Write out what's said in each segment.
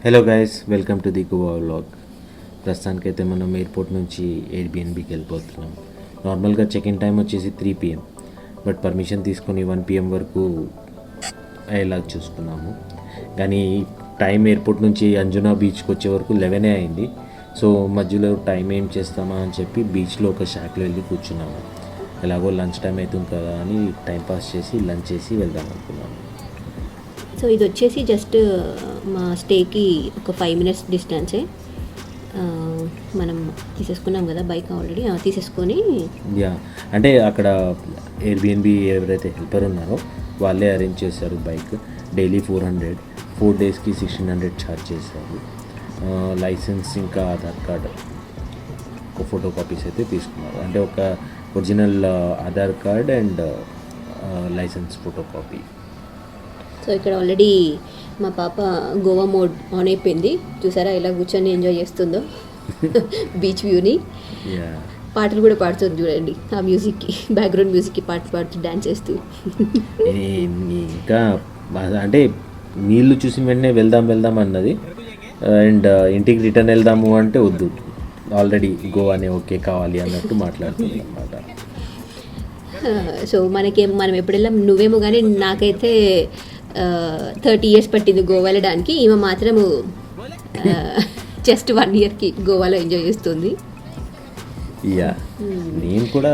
Hello guys, welcome to the Goa vlog. ప్రస్తుతానికైతే మనం airport నుంచి ఎయిర్బిఎన్బికి వెళ్ళిపోతున్నాం. నార్మల్గా చెక్ ఇన్ టైం వచ్చేసి 3 PM, బట్ పర్మిషన్ తీసుకొని 1 PM వరకు అయ్యేలా చూసుకున్నాము. కానీ టైం ఎయిర్పోర్ట్ నుంచి అంజునా బీచ్కి వచ్చే వరకు 11 అయింది. సో మధ్యలో టైం ఏం చేస్తామా అని చెప్పి బీచ్లో ఒక షాక్లో వెళ్ళి కూర్చున్నాము. ఎలాగో లంచ్ టైం అవుతుంది కదా అని టైం పాస్ చేసి లంచ్ చేసి వెళ్దాం అనుకున్నాము. సో ఇది వచ్చేసి జస్ట్ మా స్టేకి ఒక 5 minutes డిస్టెన్సే. మనం తీసేసుకున్నాం కదా బైక్ ఆల్రెడీ తీసేసుకొని. యా, అంటే అక్కడ ఎయిర్బిఎన్బి ఎవరైతే హెల్పర్ ఉన్నారో వాళ్ళే అరేంజ్ చేశారు బైక్. డైలీ 400, 4 daysకి 1600 ఛార్జ్ చేశారు. లైసెన్స్ ఇంకా ఆధార్ కార్డ్ ఒక ఫోటో కాపీస్ అయితే తీసుకున్నారు. అంటే ఒక original Aadhaar card and licence photo copy. So ఇక్కడ ఆల్రెడీ మా పాప గోవా మోడ్ ఆన్ అయిపోయింది. చూసారా ఎలా కూర్చొని ఎంజాయ్ చేస్తుందో బీచ్ వ్యూని. పాటలు కూడా పాడుతుంది చూడండి, ఆ మ్యూజిక్కి, బ్యాక్గ్రౌండ్ మ్యూజిక్కి పాటలు పాడుతూ డ్యాన్స్ చేస్తూ. ఇంకా అంటే నీళ్ళు చూసిన వెంటనే వెళ్దాం అన్నది. అండ్ ఇంటికి రిటర్న్ వెళ్దాము అంటే వద్దు, ఆల్రెడీ గోవానే ఓకే కావాలి అన్నట్టు మాట్లాడుతుంది అన్నమాట. సో మనం ఎప్పుడు వెళ్ళాం నువ్వేమో, కానీ నాకైతే 30 years పట్టింది గోవా వెళ్ళడానికి. ఈమె మాత్రము జస్ట్ 1 yearకి గోవాలో ఎంజాయ్ చేస్తుంది. యా, నేను కూడా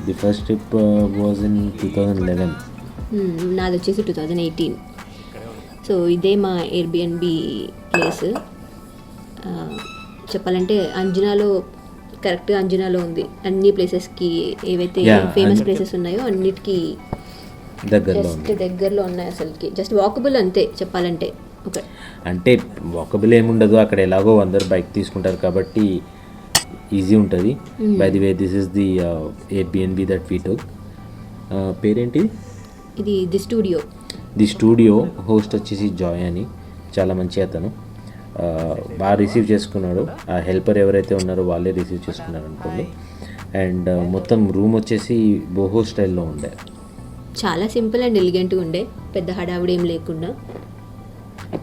the first trip was in 2011. నాది వచ్చేసి 2018. సో ఇదే మా ఎయిర్బిఎన్బి ప్లేస్. చెప్పాలంటే అంజునాలో, కరెక్ట్గా అంజునాలో ఉంది. అన్ని ప్లేసెస్కి ఏవైతే ఫేమస్ ప్లేసెస్ ఉన్నాయో అన్నిటికీ దగ్గరలో ఉన్నాయి. అసలుకి జస్ట్ వాకబుల్ అంతే చెప్పాలంటే. ఓకే, అంటే వాకబుల్ ఏముండదు అక్కడ, ఎలాగో అందరు బైక్ తీసుకుంటారు కాబట్టి ఈజీ ఉంటుంది. By the way, this is the Airbnb that we took. పేరేంటి? ఇది ది స్టూడియో హోస్ట్ వచ్చేసి జాయ్ అని, చాలా మంచి అతను. బాగా రిసీవ్ చేసుకున్నాడు. ఆ హెల్పర్ ఎవరైతే ఉన్నారో వాళ్ళే రిసీవ్ చేసుకున్నారు అనుకోండి. అండ్ మొత్తం రూమ్ వచ్చేసి బోహో స్టైల్లో ఉండే. చాలా సింపుల్ అండ్ ఎలిగెంట్గా ఉండే, పెద్ద హడావుడి ఏం లేకుండా.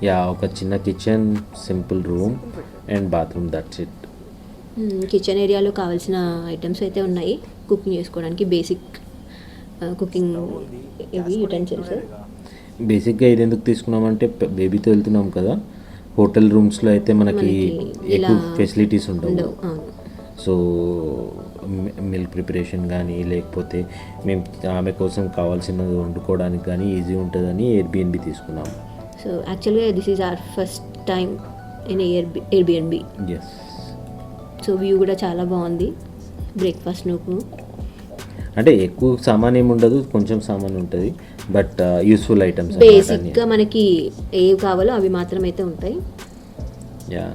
యా, ఒక చిన్న kitchen, simple room and bathroom, that's it. Kitchen ఏరియాలో కావాల్సిన ఐటమ్స్ అయితే ఉన్నాయి కుకింగ్ చేసుకోవడానికి, బేసిక్ కుకింగ్ ఇవి యుటెన్సిల్స్. బేసిక్గా ఇది ఎందుకు తీసుకున్నామంటే బేబీతో వెళ్తున్నాం కదా, హోటల్ రూమ్స్లో అయితే మనకి ఎక్కువ ఫెసిలిటీస్ ఉండవు. సో మిల్క్ ప్రిపరేషన్ కానీ లేకపోతే మేము ఆమె కోసం కావాల్సినది వండుకోవడానికి కానీ ఈజీ ఉంటుందని ఎయిర్బిఎన్బి తీసుకున్నాము. సో యాక్చువల్గా this is our first time in Airbnb. Yes. So view కూడా చాలా బాగుంది. బ్రేక్ఫాస్ట్ నువ్వు అంటే ఎక్కువ సామాన్ ఏమి ఉండదు, కొంచెం సామాన్ ఉంటుంది, బట్ యూస్ఫుల్ ఐటమ్స్. బేసిక్గా మనకి ఏవి కావాలో అవి మాత్రమే అయితే ఉంటాయి. యా.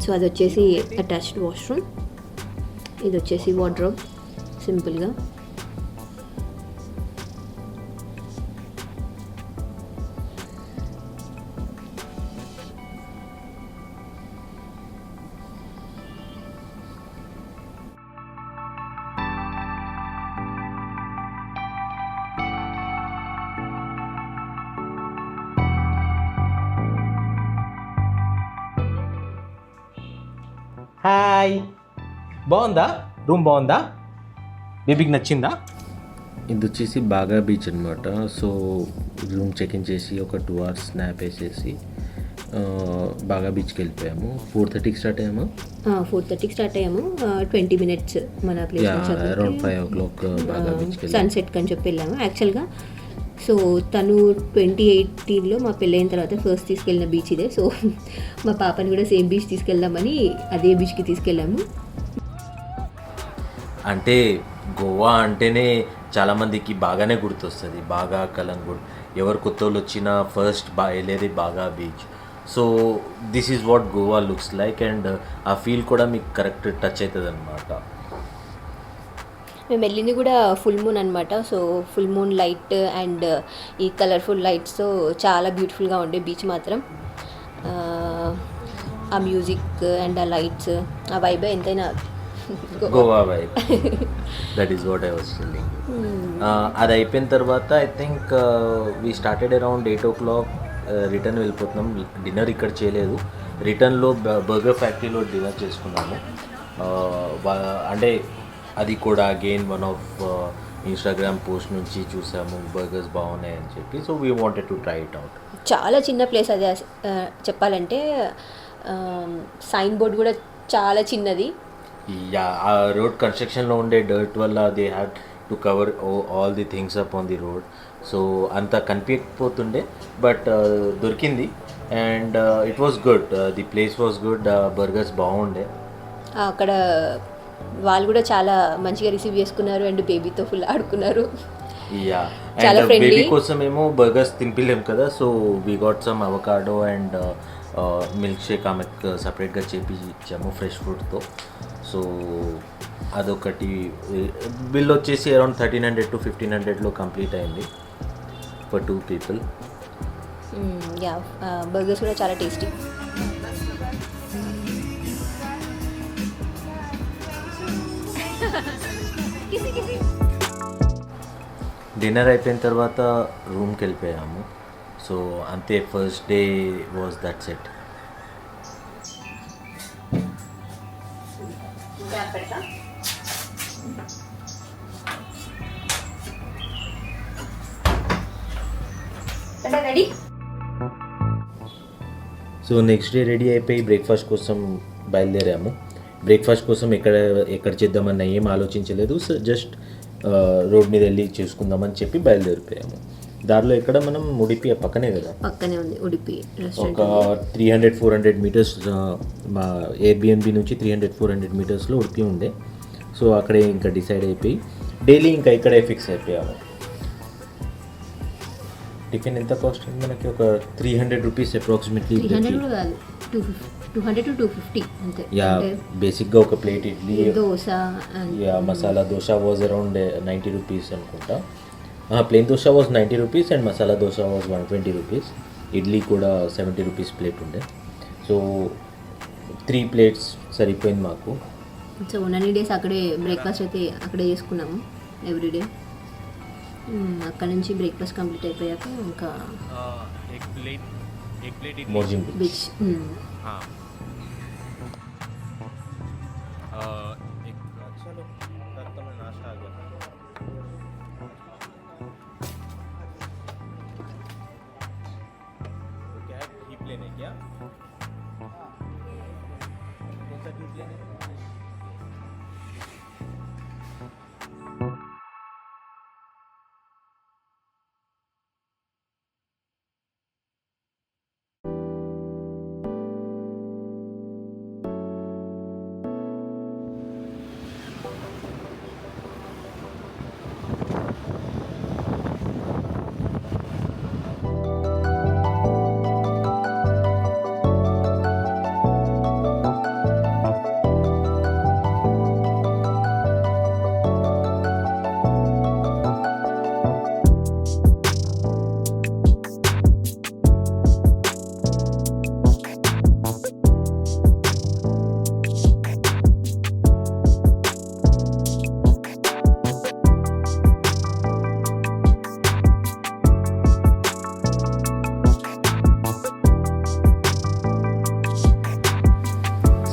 సో అది వచ్చేసి అటాచ్డ్ వాష్రూమ్, ఇది వచ్చేసి వార్డ్రోబ్ సింపుల్గా. హాయ్, బాగుందా? రూమ్ బాగుందా? బేబీకి నచ్చిందా? ఇది వచ్చేసి బాగా బీచ్ అనమాట. సో రూమ్ చెక్ ఇన్ చేసి ఒక 2 hours స్నాప్ వేసేసి బాగా బీచ్కి వెళ్ళిపోయాము. 4:30కి స్టార్ట్ అయ్యాము. 4:30కి స్టార్ట్ అయ్యాము. 20 minutes మన ప్లేస్ అరౌండ్ 5 o'clock బాగా బీచ్కి సన్సెట్కి అని చెప్పి వెళ్ళాము యాక్చువల్గా. సో తను 2018లో మా పెళ్ళైన తర్వాత ఫస్ట్ తీసుకెళ్ళిన బీచ్ ఇదే. సో మా పాపని కూడా సేమ్ బీచ్ తీసుకెళ్దామని అదే బీచ్కి తీసుకెళ్ళాము. అంటే గోవా అంటేనే చాలామందికి బాగానే గుర్తొస్తుంది, బాగా కలంగుడ్. ఎవరు కొత్త వాళ్ళు వచ్చినా ఫస్ట్ వెళ్ళేది బాగా beach. So this is what Goa looks like. And ఆ ఫీల్ కూడా మీకు కరెక్ట్ టచ్ అవుతుంది అనమాట. మేము వెళ్ళింది కూడా ఫుల్ మూన్ అనమాట. So full moon light and ఈ కలర్ఫుల్ లైట్స్తో చాలా బ్యూటిఫుల్గా ఉండే బీచ్ మాత్రం. ఆ మ్యూజిక్ అండ్ ఆ లైట్స్, ఆ వైబ్ ఎంతైనా Goa vibe. That is what I was telling. అది అయిపోయిన తర్వాత I think we started around 8 o'clock return వెళ్ళిపోతున్నాం. డిన్నర్ ఇక్కడ చేయలేదు, రిటర్న్లో బర్గర్ ఫ్యాక్టరీలో డిన్నర్ చేసుకున్నాము. అంటే అది కూడా again one of Instagram post నుంచి చూసాము బర్గర్స్ బాగున్నాయి అని చెప్పి. So we wanted to try it out. చాలా చిన్న ప్లేస్ అది, చెప్పాలంటే సైన్ బోర్డ్ కూడా చాలా చిన్నది. ఆ రోడ్ కన్స్ట్రక్షన్లో ఉండే డర్ట్ వల్ల they had to cover all the things up on the road. So అంత కనిపించకపోతుండే, బట్ దొరికింది and it was good. The place was good, burgers బాగుండే. అక్కడ వాళ్ళు కూడా చాలా మంచిగా రిసీవ్ చేసుకున్నారు అండ్ బేబీతో ఫుల్ ఆడుకున్నారు. యా, చాలా అండ్ friendly. బేబీ కోసం ఏమో బర్గర్స్ తినిపిలేం కదా, so we got some avocado and milk shake ఆమెకు సపరేట్గా చేపి ఇచ్చాము ఫ్రెష్ ఫ్రూట్తో. సో అదొకటి. బిల్ వచ్చేసి అరౌండ్ 1300 to 1500లో కంప్లీట్ అయింది ఫర్ 2 people. యా, బర్గర్స్ కూడా చాలా టేస్టీ. డిన్నర్ అయిపోయిన తర్వాత రూమ్కి వెళ్ళిపోయాము. సో అంతే, first day was that set. Ready. So next day ready అయిపోయి బ్రేక్ఫాస్ట్ కోసం బయలుదేరాము. బ్రేక్ఫాస్ట్ కోసం ఎక్కడ చేద్దామన్న ఏం ఆలోచించలేదు. సో జస్ట్ రోడ్ మీద వెళ్ళి చేసుకుందామని చెప్పి బయలుదేరిపోయాము. దారిలో ఎక్కడ మనం ఉడిపి పక్కనే కదా, పక్కనే ఉంది ఉడిపి రెస్టారెంట్. ఒక 300-400 మీటర్స్ మా ఎయిర్బిఎన్బి నుంచి 300-400 మీటర్స్లో ఉడిపి ఉండే. సో అక్కడే ఇంకా డిసైడ్ అయిపోయి డైలీ ఇంకా ఇక్కడే ఫిక్స్ అయిపోయాము. టిఫిన్ ఎంత కాస్ట్ అయింది మనకి? ఒక 300 రూపీస్ అప్రాక్సిమేట్లీ. 300 కూడా కాదు, 200 to 250 అంతే. యా, బేసిక్గా ఒక plate idli, dosa, yeah masala dosa was around 90 rupees అనుకుంటా. Plain dosa was 90 rupees and masala dosa was 120 rupees. Idli కూడా 70 రూపీస్ ప్లేట్ ఉండే. సో 3 ప్లేట్స్ సరిపోయింది మాకు. సో అన్ని డేస్ అక్కడే బ్రేక్ఫాస్ట్ అయితే అక్కడే చేసుకున్నాము ఎవ్రీడే. అక్కడ నుంచి బ్రేక్ఫాస్ట్ కంప్లీట్ అయిపోయాక ఇంకా Morjim beach.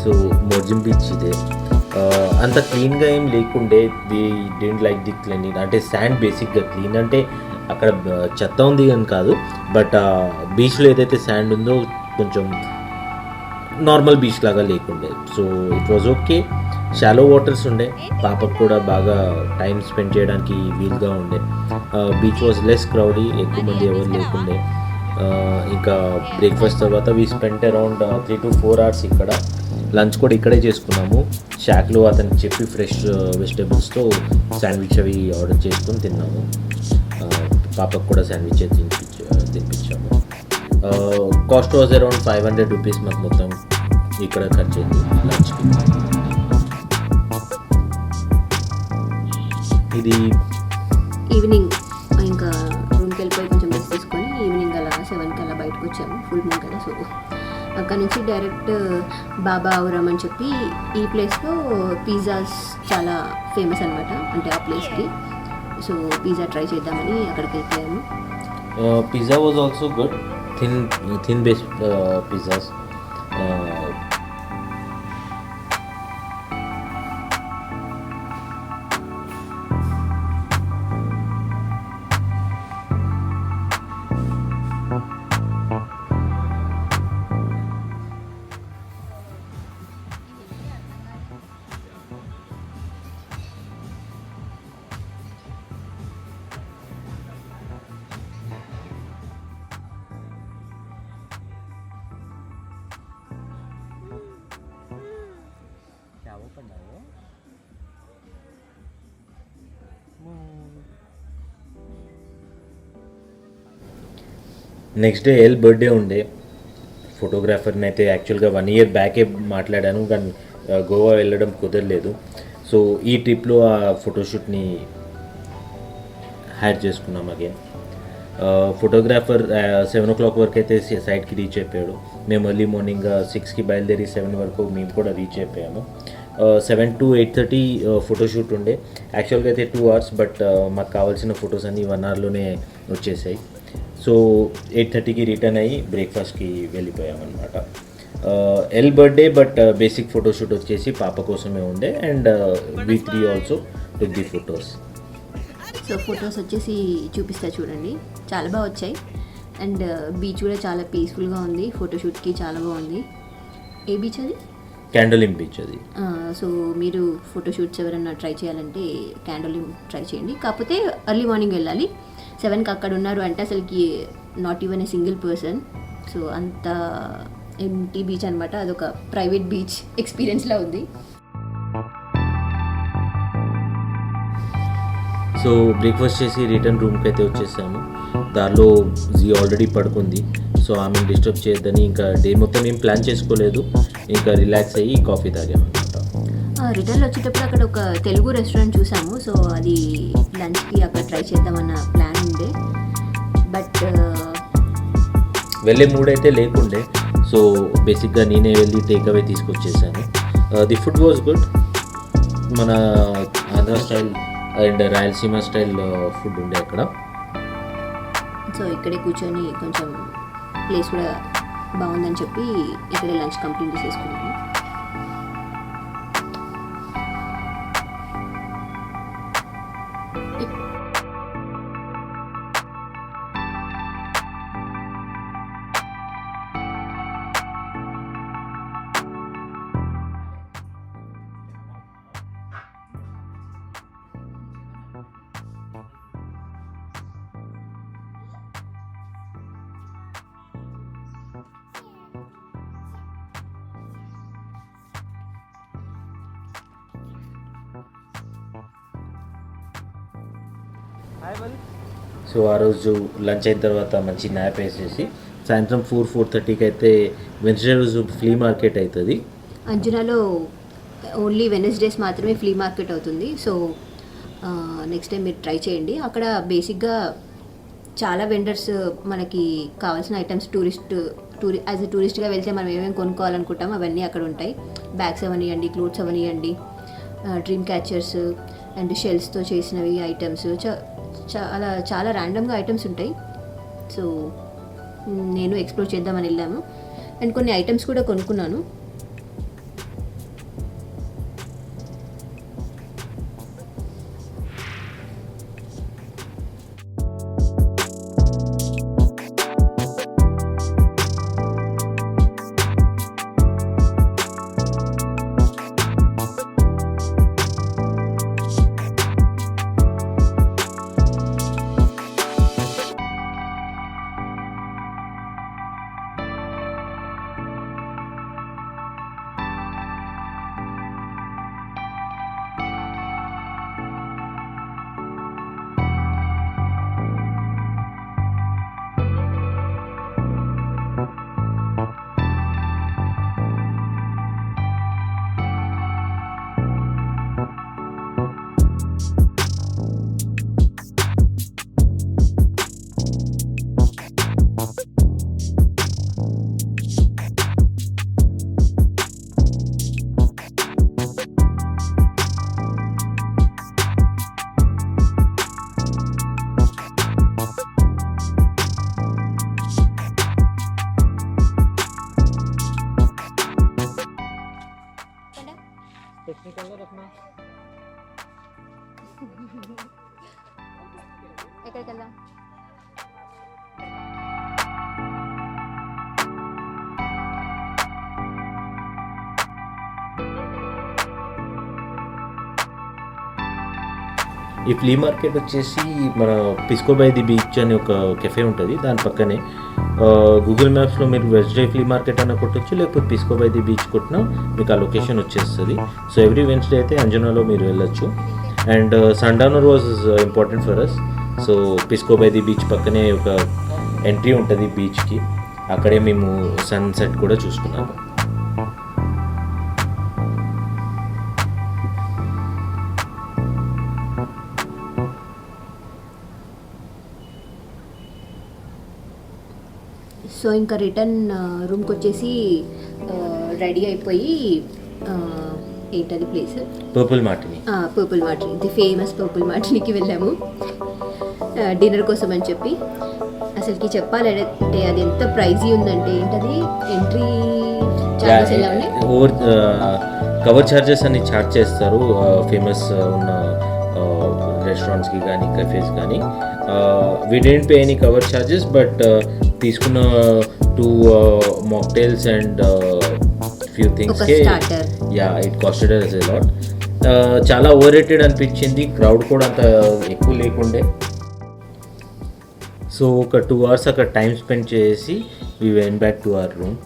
So Morjim beach ఇదే. అంత క్లీన్గా ఏం లేకుండే. We didn't like the cleaning. అంటే శాండ్ బేసిక్గా క్లీన్ అంటే అక్కడ చెత్త ఉంది అని కాదు, బట్ బీచ్లో ఏదైతే శాండ్ ఉందో కొంచెం నార్మల్ బీచ్ లాగా లేకుండే. So it was okay. Shallow waters ఉండే, పాపకు కూడా బాగా టైం స్పెండ్ చేయడానికి వీలుగా ఉండే. బీచ్ వాజ్ లెస్ క్రౌడీ, ఎక్కువ మంది ఎవరు లేకుండే. ఇంకా బ్రేక్ఫాస్ట్ తర్వాత we spend around 3 to 4 hours ఇక్కడ. లంచ్ కూడా ఇక్కడే చేసుకున్నాము. షాక్లో అతనికి చెప్పి ఫ్రెష్ వెజిటేబుల్స్తో శాండ్విచ్ అవి ఆర్డర్ చేసుకొని తిన్నాము. పాపకు కూడా శాండ్విచ్ తినిపించాము. కాస్ట్ వాజ్ అరౌండ్ 500 రూపీస్ మాకు మొత్తం ఇక్కడ ఖర్చు అయింది లంచ్కి. ఇది ఈవినింగ్ ఇంకా రూమ్కి వెళ్ళిపోయి కొంచెం రెస్ట్ తీసుకొని ఈవినింగ్ అలా 7కి అలా బయటకు వచ్చాము. ఫుల్ మూన్ కదా. సో అక్కడ నుంచి డైరెక్ట్ బాబా ఔరమ్ అని చెప్పి ఈ ప్లేస్లో పిజ్జాస్ చాలా ఫేమస్ అనమాట, అంటే ఆ ప్లేస్కి. సో పిజ్జా ట్రై చేద్దామని అక్కడికి వెళ్ళిపోయాము. Pizza was also good. thin based pizzas. Next day L birthday ఉండే. ఫోటోగ్రాఫర్ని అయితే యాక్చువల్గా 1 year బ్యాకే మాట్లాడాను, కానీ గోవా వెళ్ళడం కుదరలేదు. సో ఈ ట్రిప్లో ఆ ఫోటోషూట్ని హైర్ చేసుకున్నాం అగైన్. ఫోటోగ్రాఫర్ 7 o'clock వరకు అయితే సైట్కి రీచ్ అయిపోయాడు. మేము ఎర్లీ మార్నింగ్ 6కి బయలుదేరి 7 వరకు మేము కూడా రీచ్ అయిపోయాము. 7 to 8:30 ఫోటోషూట్ ఉండే. యాక్చువల్గా అయితే 2 hours, బట్ మాకు కావాల్సిన ఫొటోస్ అన్నీ 1 hourలోనే వచ్చేసాయి. సో 8:30కి రిటర్న్ అయ్యి బ్రేక్ఫాస్ట్కి వెళ్ళిపోయామన్నమాట. ఎల్ బర్త్డే, బట్ బేసిక్ ఫోటోషూట్ వచ్చేసి పాప కోసమే ఉండే. And we3 also took the photos. So photos వచ్చేసి చూపిస్తా చూడండి, చాలా బాగా వచ్చాయి. అండ్ బీచ్ కూడా చాలా పీస్ఫుల్గా ఉంది, ఫోటోషూట్కి చాలా బాగుంది. ఏ బీచ్ అది? క్యాండోలిమ్ బీచ్ అది. సో మీరు ఫోటోషూట్స్ ఎవరైనా ట్రై చేయాలంటే క్యాండోలిమ్ ట్రై చేయండి. కాకపోతే ఎర్లీ మార్నింగ్ వెళ్ళాలి. 7కి అక్కడ ఉన్నారు అంటే అసలుకి not even a single person. So అంత ఎంటీ బీచ్ అనమాట, అదొక ప్రైవేట్ బీచ్ ఎక్స్పీరియన్స్లా ఉంది. సో బ్రేక్ఫాస్ట్ చేసి రిటర్న్ రూమ్కి అయితే వచ్చేసాము. దారిలో జీ ఆల్రెడీ పడుకుంది. సో ఆమెను డిస్టర్బ్ చేయొద్దని ఇంకా డే మొత్తం ఏం ప్లాన్ చేసుకోలేదు, ఇంకా రిలాక్స్ అయ్యి కాఫీ తాగామన్నమాట. రిటర్న్ వచ్చేటప్పుడు అక్కడ ఒక తెలుగు రెస్టారెంట్ చూసాము. సో అది లంచ్కి అక్కడ ట్రై చేద్దామన్న ప్లాన్ ఉండే, బట్ వెళ్ళే మూడ్ అయితే లేకుండే. సో బేసిక్గా నేనే వెళ్ళి టేక్ అవే తీసుకొచ్చేసాను. The food was good. మన Andhra style and Rayalaseema style food ఉండే అక్కడ. సో ఇక్కడే కూర్చొని కొంచెం ప్లేస్ కూడా బాగుందని చెప్పి ఇక్కడే లంచ్ కంప్లీట్ చేసేసుకున్నాము. సో ఆ రోజు లంచ్ అయిన తర్వాత మంచి న్యాప్ వేసేసి సాయంత్రం 4-4:30కి అయితే వెన్స్డే రోజు ఫ్లీ మార్కెట్ అవుతుంది. అంజనాలో ఓన్లీ వెనస్డేస్ మాత్రమే ఫ్లీ మార్కెట్ అవుతుంది. సో నెక్స్ట్ టైం మీరు ట్రై చేయండి. అక్కడ బేసిక్గా చాలా వెండర్స్ మనకి కావాల్సిన ఐటమ్స్ యాజ్ ఎ టూరిస్ట్గా వెళ్తే మనం ఏమేమి కొనుక్కోవాలనుకుంటాం అవన్నీ అక్కడ ఉంటాయి. బ్యాగ్స్ అవనివ్వండి, క్లోత్స్ అవనివ్వండి, డ్రీమ్ క్యాచర్స్ అండ్ షెల్స్తో చేసినవి ఐటమ్స్, చాలా ర్యాండమ్గా ఐటమ్స్ ఉంటాయి. సో నేను ఎక్స్ప్లోర్ చేద్దామని వెళ్ళాము అండ్ కొన్ని ఐటమ్స్ కూడా కొనుక్కున్నాను. ఎక్కడికి వెళ్దాం? ఈ ఫ్లీ మార్కెట్ వచ్చేసి మన పిస్కో బై ది బీచ్ అనే ఒక కెఫే ఉంటుంది, దాని పక్కనే. గూగుల్ మ్యాప్స్లో మీరు వెన్స్డే ఫ్లీ మార్కెట్ అన్న కొట్టచ్చు, లేకపోతే పిస్కో బై ది బీచ్ కొట్టినా మీకు ఆ లొకేషన్ వచ్చేస్తుంది. సో ఎవ్రీ వెన్స్డే అయితే అంజనాలో మీరు వెళ్ళొచ్చు. And sundowner was important for us. So Pisco by the beach పక్కనే ఒక ఎంట్రీ ఉంటుంది బీచ్కి, అక్కడే మేము సన్సెట్ కూడా చూసుకున్నాము. సో ఇంకా రిటర్న్ రూమ్కి వచ్చేసి రెడీ అయిపోయి ఏంటది place? Purple Martini. Purple Martini, the famous Purple మార్టినికి వెళ్ళాము డిన్నర్ కోసం అని చెప్పి. అసలుకి చెప్పాలంటే అది ఎంత ప్రైజీ ఉందంటే, ఏంటది ఎంట్రీ చార్జెస్ ఎలా ఉన్నాయి? ఓవర్ కవర్ ఛార్జెస్ అని ఛార్జ్ చేస్తారు ఫేమస్ ఉన్న రెస్టారెంట్స్కి కానీ కెఫేస్ కానీ. We didn't pay any cover charges, but తీసుకున్న 2 మాక్టైల్స్ అండ్ ఫ్యూ థింగ్స్కి it costed us a lot. చాలా ఓవర్ రేటెడ్ అనిపించింది, క్రౌడ్ కూడా అంత ఎక్కువ లేకుండే. సో ఒక 2 hours అక్కడ టైం స్పెండ్ చేసి we went back to our room.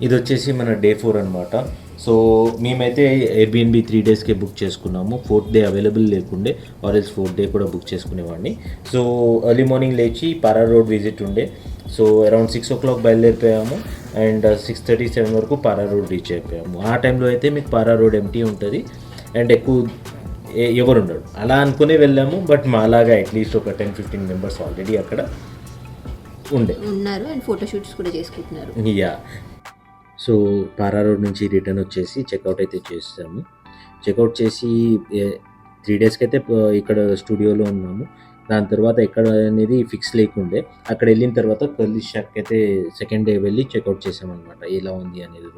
ఇది వచ్చేసి మన డే 4 అనమాట. సో మేమైతే ఎయిర్బిఎన్బి 3 daysకే బుక్ చేసుకున్నాము. 4th day అవైలబుల్ లేకుండే, ఆర్ఎల్స్ 4th day కూడా బుక్ చేసుకునేవాడిని. సో ఎర్లీ మార్నింగ్ లేచి పారా రోడ్ విజిట్ ఉండే. సో అరౌండ్ 6 o'clock బయలుదేరిపోయాము అండ్ 6:37 వరకు పారా రోడ్ రీచ్ అయిపోయాము. ఆ టైంలో అయితే మీకు పారా రోడ్ ఎంటీ ఉంటుంది అండ్ ఎక్కువ ఎవరు ఉండడు, అలా అనుకునే వెళ్ళాము. బట్ మాలాగా అట్లీస్ట్ ఒక 10-15 members ఆల్రెడీ అక్కడ ఉన్నారు అండ్ ఫోటోషూట్స్ కూడా చేసుకుంటున్నారు. యా. సో పారా రోడ్ నుంచి రిటర్న్ వచ్చేసి చెక్అవుట్ అయితే చేసాము. చెక్అవుట్ చేసి 3 daysకి అయితే ఇక్కడ స్టూడియోలో ఉన్నాము. దాని తర్వాత ఎక్కడ అనేది ఫిక్స్ లేకుండే. అక్కడ వెళ్ళిన తర్వాత కర్లీ షాక్కి అయితే సెకండ్ డే వెళ్ళి చెక్అవుట్ చేసామన్నమాట, ఎలా ఉంది అనేది.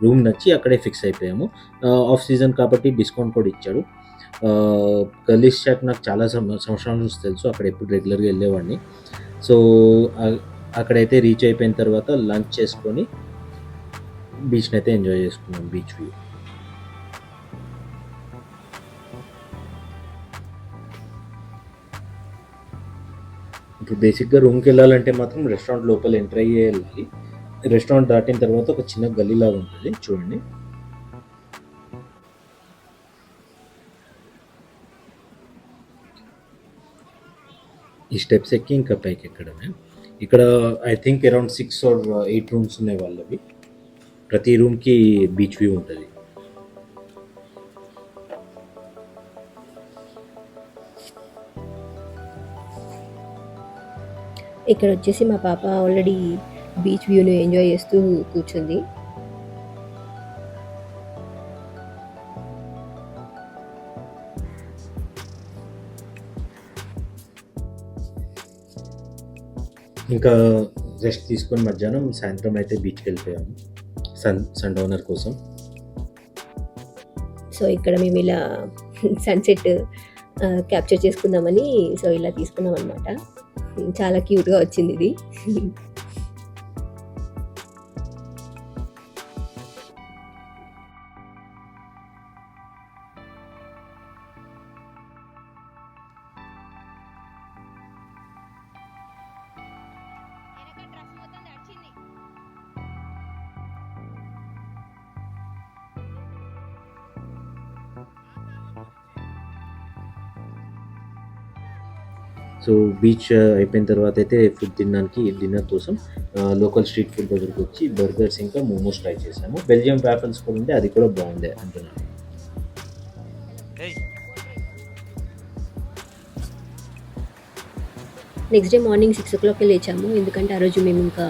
రూమ్ నచ్చి అక్కడే ఫిక్స్ అయిపోయాము. ఆఫ్ సీజన్ కాబట్టి డిస్కౌంట్ కూడా ఇచ్చాడు. కర్లీ షాక్ నాకు చాలా సంవత్సరాల నుంచి తెలుసు, అక్కడ ఎప్పుడు రెగ్యులర్గా వెళ్ళేవాడిని. సో అక్కడైతే రీచ్ అయిపోయిన తర్వాత లంచ్ చేసుకొని బీచ్ని అయితే ఎంజాయ్ చేసుకున్నాం, బీచ్ వ్యూ. ఇప్పుడు బేసిక్గా రూమ్కి వెళ్ళాలంటే మాత్రం రెస్టారెంట్ లోపల ఎంటర్ అయ్యే వెళ్ళాలి. రెస్టారెంట్ దాటిన తర్వాత ఒక చిన్న గల్లీలాగా ఉంటుంది, చూడండి. ఈ స్టెప్స్ ఎక్కి ఇంకా పైకి ఎక్కడమే. ఇక్కడ I think around 6 or 8 rooms ఉన్నాయి వాళ్ళవి. ప్రతి రూమ్కి బీచ్ వ్యూ ఉంటుంది. ఇక్కడ వచ్చేసి మా పాప ఆల్రెడీ బీచ్ వ్యూని ఎంజాయ్ చేస్తూ కూర్చుంది. ఇంకా రెస్ట్ తీసుకొని మధ్యాహ్నం సాయంత్రం అయితే బీచ్కి వెళ్ళిపోయాము సన్ డౌనర్ కోసం. సో ఇక్కడ మేము ఇలా సన్సెట్ క్యాప్చర్ చేసుకుందామని సో ఇలా తీసుకున్నాం అనమాట. చాలా క్యూట్గా వచ్చింది ఇది. సో బీచ్ అయిపోయిన తర్వాత అయితే ఫుడ్ తినడానికి డిన్నర్ కోసం లోకల్ స్ట్రీట్ ఫుడ్ దగ్గరికి వచ్చి బర్గర్స్ ఇంకా మోమోస్ ట్రై చేసాము. బెల్జియం వ్యాఫల్స్ కూడా ఉండే, అది కూడా బాగుండే అంటున్నాను. Next day morning 6 o'clockకే లేచాము. ఎందుకంటే ఆ రోజు మేము ఇంకా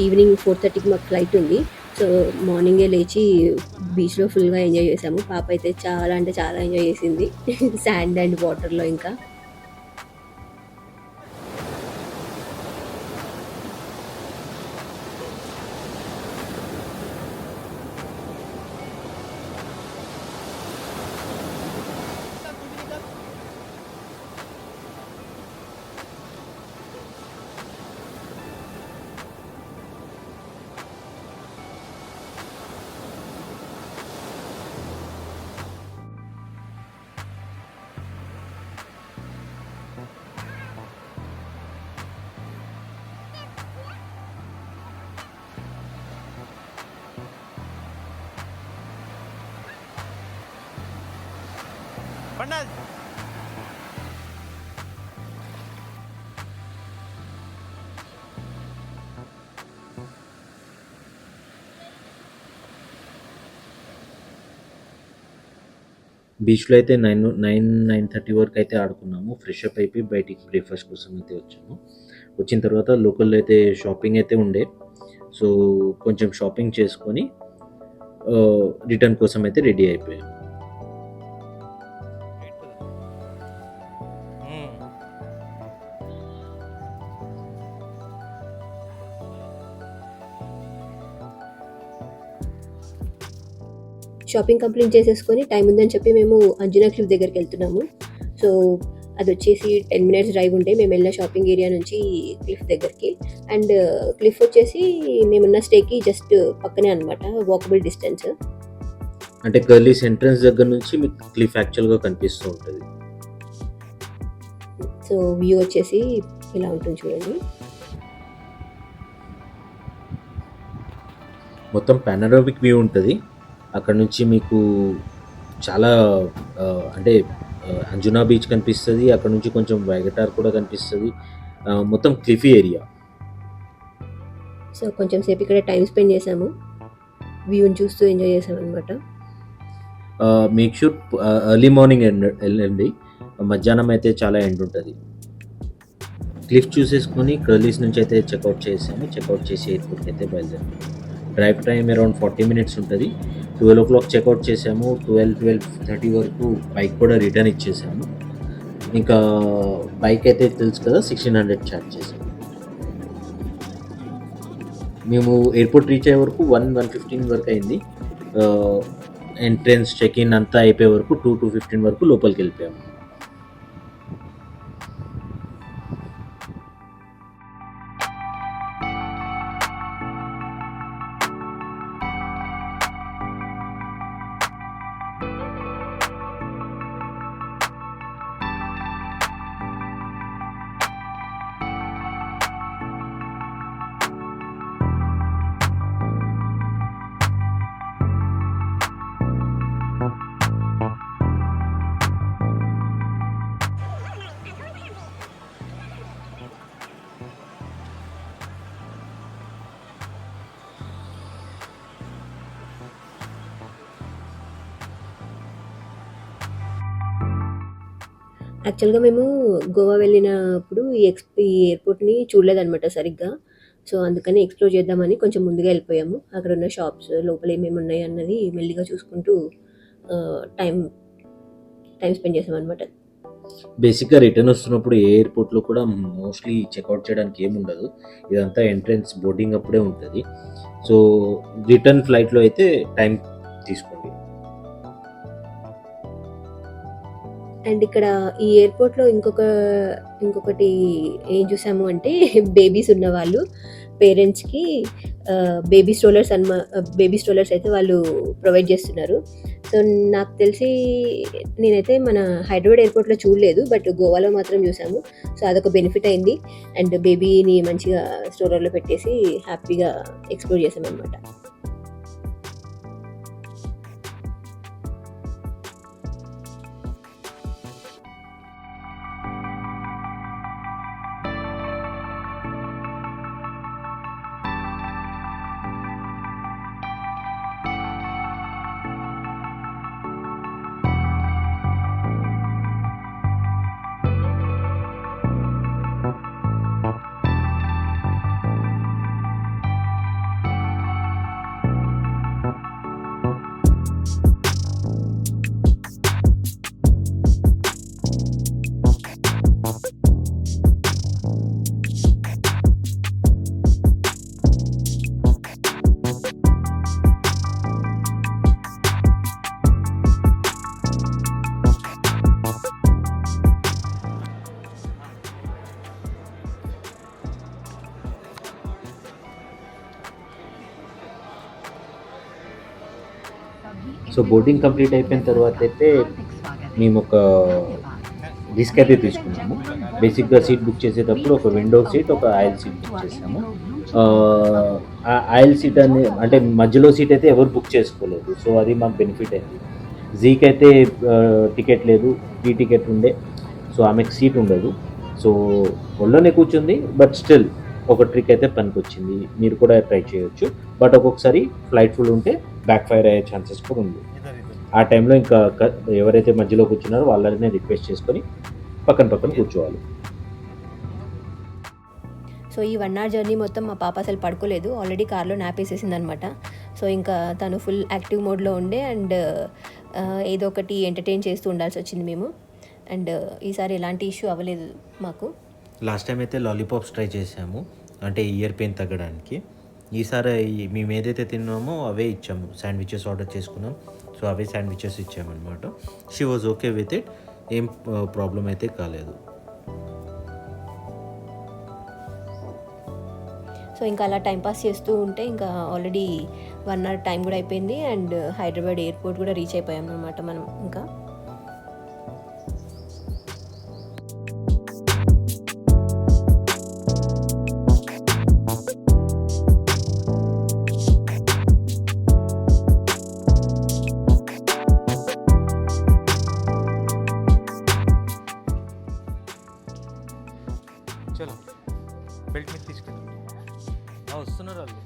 ఈవినింగ్ 4:30కి మాకు ఫ్లైట్ ఉంది. సో మార్నింగే లేచి బీచ్లో ఫుల్గా ఎంజాయ్ చేసాము. పాప అయితే చాలా అంటే చాలా ఎంజాయ్ చేసింది శాండ్ అండ్ వాటర్లో. ఇంకా బీచ్లో అయితే 9:30 వరకు అయితే ఆడుకున్నాము. ఫ్రెష్ అప్ అయిపోయి బయటికి బ్రేక్ఫాస్ట్ కోసం అయితే వచ్చాము. వచ్చిన తర్వాత లోకల్లో అయితే షాపింగ్ అయితే ఉండే, సో కొంచెం షాపింగ్ చేసుకొని రిటర్న్ కోసం అయితే రెడీ అయిపోయాము. షాపింగ్ కంప్లీట్ చేసేసుకొని టైం ఉందని చెప్పి మేము అంజనా క్లిఫ్ దగ్గరికి వెళ్తున్నాము. సో అది వచ్చేసి 10 minutes డ్రైవ్ ఉంటే మేము వెళ్ళిన షాపింగ్ ఏరియా నుంచి క్లిఫ్ దగ్గరికి. అండ్ క్లిఫ్ వచ్చేసి మేమున్న స్టేకి జస్ట్ పక్కనే అనమాట, వాకబుల్ డిస్టెన్స్. అంటే కర్లీస్ ఎంట్రన్స్ దగ్గర నుంచి మీకు క్లిఫ్ యాక్చువల్గా కనిపిస్తూ ఉంటుంది. సో వ్యూ వచ్చేసి ఇలా ఉంటుంది చూడండి. మొత్తం పానోరామిక్ వ్యూ ఉంటుంది. అక్కడ నుంచి మీకు చాలా అంటే అంజునా బీచ్ కనిపిస్తుంది. అక్కడ నుంచి కొంచెం వైగటార్ కూడా కనిపిస్తుంది. మొత్తం క్లిఫీ ఏరియా. సో కొంచెం సేపు ఇక్కడ టైం స్పెండ్ చేసాము, వ్యూని చూస్తూ ఎంజాయ్ చేసాము అనమాట. మేక్ షూర్ ఎర్లీ మార్నింగ్ వెళ్ళండి, మధ్యాహ్నం అయితే చాలా ఎండ్ ఉంటుంది. క్లిఫ్ చూసేసుకొని కర్లీస్ నుంచి అయితే చెక్అవుట్ చేసాము. చెక్అవుట్ చేసి ఎయిర్పోర్ట్కి అయితే బయలుదేరాము. డ్రైవ్ టైం అరౌండ్ 40 minutes ఉంటుంది. 12 o'clock చెక్అవుట్ చేసాము. 12:30 వరకు బైక్ కూడా రిటర్న్ ఇచ్చేసాము. ఇంకా బైక్ అయితే తెలుసు కదా 1600 ఛార్జ్ చేసాము. మేము ఎయిర్పోర్ట్ రీచ్ అయ్యే వరకు 1:15 వరకు అయింది. ఎంట్రన్స్ చెక్ ఇన్ అంతా అయిపోయే వరకు 2:15 వరకు లోపలికి వెళ్ళిపోయాము. యాక్చువల్గా మేము గోవా వెళ్ళినప్పుడు ఈ ఎయిర్పోర్ట్ని చూడలేదన్నమాట సరిగ్గా. సో అందుకని ఎక్స్ప్లోర్ చేద్దామని కొంచెం ముందుగా వెళ్ళిపోయాము. అక్కడ ఉన్న షాప్స్ లోపల ఏమేమి ఉన్నాయి అన్నది మెల్లిగా చూసుకుంటూ టైం స్పెండ్ చేసాం అనమాట. బేసిక్గా రిటర్న్ వస్తున్నప్పుడు ఏ ఎయిర్పోర్ట్లో కూడా మోస్ట్లీ చెక్అవుట్ చేయడానికి ఏముండదు. ఇదంతా ఎంట్రన్స్ బోర్డింగ్ అప్పుడే ఉంటుంది. సో రిటర్న్ ఫ్లైట్లో అయితే టైం తీసుకోండి. అండ్ ఇక్కడ ఈ ఎయిర్పోర్ట్లో ఇంకొకటి ఏం చూసాము అంటే బేబీస్ ఉన్న వాళ్ళు పేరెంట్స్కి బేబీ స్ట్రోలర్స్ అయితే వాళ్ళు ప్రొవైడ్ చేస్తున్నారు. సో నాకు తెలిసి నేనైతే మన హైదరాబాద్ ఎయిర్పోర్ట్లో చూడలేదు, బట్ గోవాలో మాత్రం చూసాము. సో అదొక బెనిఫిట్ అయింది. అండ్ బేబీని మంచిగా స్ట్రోలర్లో పెట్టేసి హ్యాపీగా ఎక్స్ప్లోర్ చేసాం అనమాట. సో బోర్డింగ్ కంప్లీట్ అయిపోయిన తర్వాత అయితే మేము ఒక రిస్క్ అయితే తీసుకున్నాము. బేసిక్గా సీట్ బుక్ చేసేటప్పుడు ఒక విండో సీట్, ఒక ఆయిల్ సీట్ బుక్ చేసాము. ఆ ఆయిల్ సీట్ అంటే మధ్యలో సీట్ అయితే ఎవరు బుక్ చేసుకోలేదు. సో అది మాకు బెనిఫిట్ అయింది. జీకి అయితే టికెట్ లేదు, ఫ్రీ టికెట్ ఉండే. సో ఆమెకు సీట్ ఉండదు. సో ఒళ్ళోనే కూర్చుంది. బట్ స్టిల్ ఒక ట్రిక్ అయితే పనికొచ్చింది. మీరు కూడా ట్రై చేయొచ్చు. బట్ ఒక్కొక్కసారి ఫ్లైట్ ఫుల్ ఉంటే బ్యాక్ ఫైర్ అయ్యే ఛాన్సెస్ కూడా ఉంది. ఆ టైంలో ఇంకా ఎవరైతే మధ్యలో కూర్చున్నారో వాళ్ళనే రిక్వెస్ట్ చేసుకొని పక్కన కూర్చోవాలి. సో ఈ 1 hour జర్నీ మొత్తం మా పాప అసలు పడుకోలేదు. ఆల్రెడీ కార్లో నాప్ వేసేసింది అనమాట. సో ఇంకా తను ఫుల్ యాక్టివ్ మోడ్లో ఉండే అండ్ ఏదో ఒకటి ఎంటర్టైన్ చేస్తూ ఉండాల్సి వచ్చింది మేము. అండ్ ఈసారి ఎలాంటి ఇష్యూ అవ్వలేదు మాకు. లాస్ట్ టైం అయితే లాలీపాప్స్ ట్రై చేసాము, అంటే ఇయర్ పెయిన్ తగ్గడానికి. ఈసారి మేము ఏదైతే తిన్నామో అవే ఇచ్చాము. శాండ్విచెస్ ఆర్డర్ చేసుకున్నాం. సో అవే శాండ్విచెస్ ఇచ్చామన్నమాట. She was okay with it. ఏం ప్రాబ్లం అయితే కాలేదు. సో ఇంకా అలా టైంపాస్ చేస్తూ ఉంటే ఇంకా ఆల్రెడీ 1 hour టైం కూడా అయిపోయింది. అండ్ హైదరాబాద్ ఎయిర్పోర్ట్ కూడా రీచ్ అయిపోయాం అనమాట మనం. ఇంకా చలో బెల్ట్ మీద తీసుకెళ్ళి వస్తున్నారు వాళ్ళు.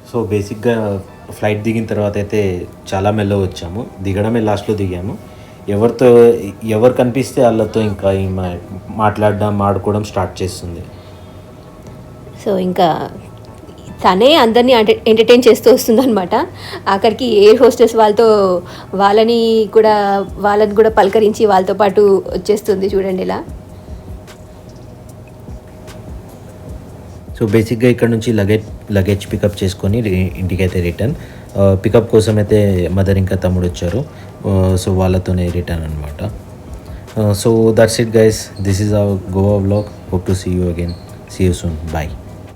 సో బేసిక్గా ఫ్లైట్ దిగిన తర్వాత అయితే చాలా మెల్లగా వచ్చాము. దిగడమే లాస్ట్లో దిగాము. ఎవరు కనిపిస్తే వాళ్ళతో ఇంకా మాట్లాడడం ఆడుకోవడం స్టార్ట్ చేస్తుంది. సో ఇంకా తనే అందరినీ ఎంటర్టైన్ చేస్తూ వస్తుందన్నమాట. ఆఖరికి ఎయిర్ హోస్టెస్ వాళ్ళని కూడా పలకరించి వాళ్ళతో పాటు వచ్చేస్తుంది. చూడండి ఇలా. సో బేసిక్గా ఇక్కడ నుంచి లగేజ్ పికప్ చేసుకొని ఇంటికైతే రిటర్న్. పికప్ కోసం అయితే మదర్ ఇంకా తమ్ముడు వచ్చారు. సో వాళ్ళతోనే రిటర్న్ అనమాట. So that's it guys. This is our Goa vlog. Hope to see you again. See you soon. Bye.